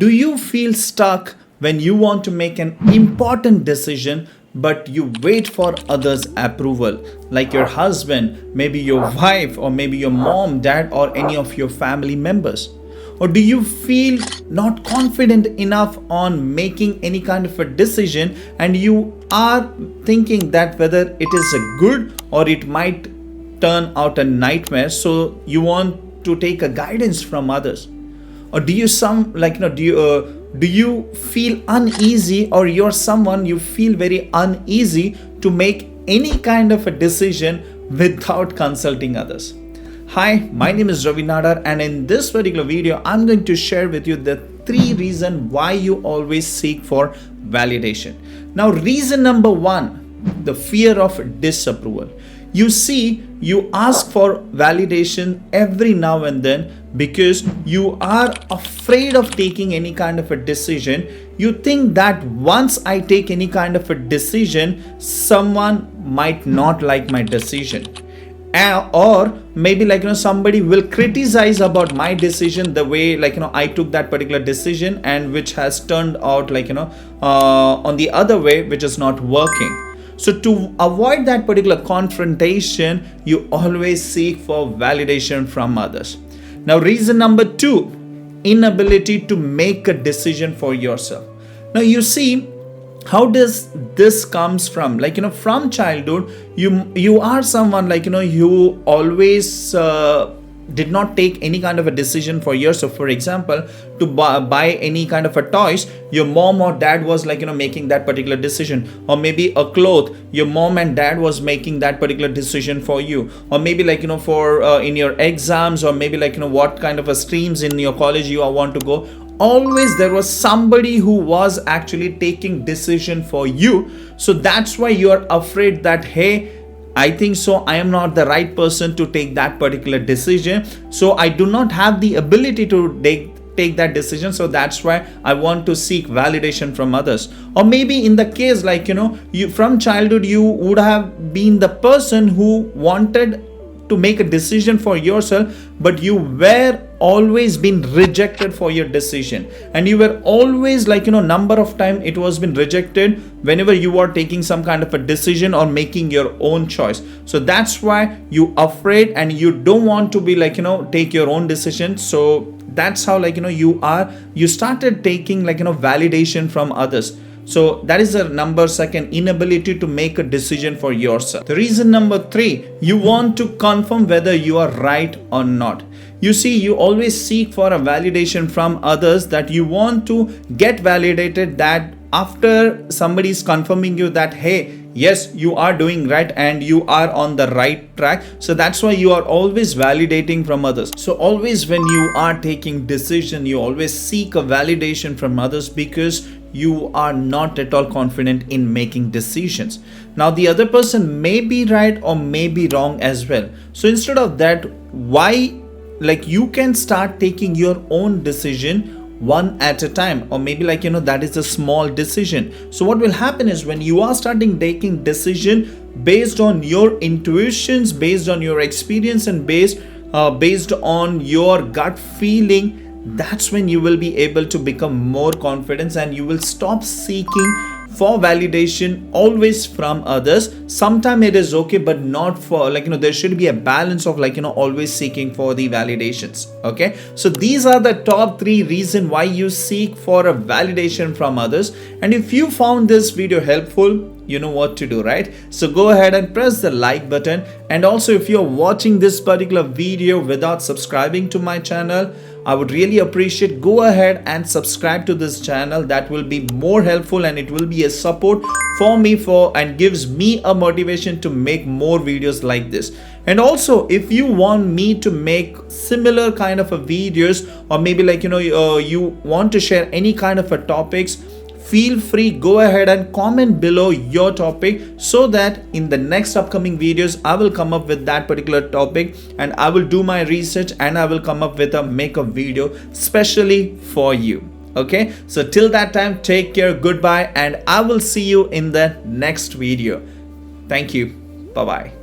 Do you feel stuck when you want to make an important decision but you wait for others' approval, like your husband, maybe your wife, or maybe your mom, dad, or any of your family members? Or do you feel not confident enough on making any kind of a decision and you are thinking that whether it is a good or it might turn out a nightmare, so you want to take a guidance from others? Or do you do you feel uneasy, or you're someone you feel very uneasy to make any kind of a decision without consulting others? Hi, my name is Ravi Nadar, and in this particular video I'm going to share with you the 3 reasons why you always seek for validation. Now, reason number 1, the fear of disapproval. You see, you ask for validation every now and then because you are afraid of taking any kind of a decision. You think that once I take any kind of a decision, someone might not like my decision. Or maybe somebody will criticize about my decision, the way I took that particular decision, and which has turned out on the other way, which is not working. So to avoid that particular confrontation, you always seek for validation from others. Now, reason number 2, inability to make a decision for yourself. Now, you see, how does this comes from? From childhood, you are someone you always did not take any kind of a decision for yourself. For example, to buy any kind of a toys, your mom or dad was making that particular decision. Or maybe a cloth, your mom and dad was making that particular decision for you. Or maybe for in your exams, or maybe what kind of a streams in your college you want to go. Always there was somebody who was actually taking decision for you. So that's why you are afraid that, hey, I think so I am not the right person to take that particular decision, so I do not have the ability to take that decision, so that's why I want to seek validation from others. Or maybe in the case you from childhood, you would have been the person who wanted to make a decision for yourself, but you were always been rejected for your decision, and you were always number of time it was been rejected whenever you are taking some kind of a decision or making your own choice. So that's why you afraid and you don't want to be take your own decision. So that's how you started taking validation from others. So that is the number 2, inability to make a decision for yourself. The reason number 3, you want to confirm whether you are right or not. You see, you always seek for a validation from others, that you want to get validated, that after somebody is confirming you that, hey, yes, you are doing right and you are on the right track. So that's why you are always validating from others. So always when you are taking decision, you always seek a validation from others because you are not at all confident in making decisions. Now, the other person may be right or may be wrong as well. So instead of that, why you can start taking your own decision one at a time, or maybe that is a small decision. So what will happen is, when you are starting taking decision based on your intuitions, based on your experience, and based on your gut feeling, that's when you will be able to become more confident, and you will stop seeking for validation always from others. Sometimes it is okay, but not for there should be a balance of always seeking for the validations. Okay, so these are the top 3 reasons why you seek for a validation from others. And if you found this video helpful, you know what to do, right? So go ahead and press the like button. And also, if you're watching this particular video without subscribing to my channel, I would really appreciate, go ahead and subscribe to this channel. That will be more helpful, and it will be a support for me and gives me a motivation to make more videos like this. And also, if you want me to make similar kind of a videos, or maybe you want to share any kind of a topics, feel free, go ahead and comment below your topic, so that in the next upcoming videos I will come up with that particular topic, and I will do my research and I will come up with a makeup video specially for you. Okay, so till that time, take care, goodbye, and I will see you in the next video. Thank you. Bye bye.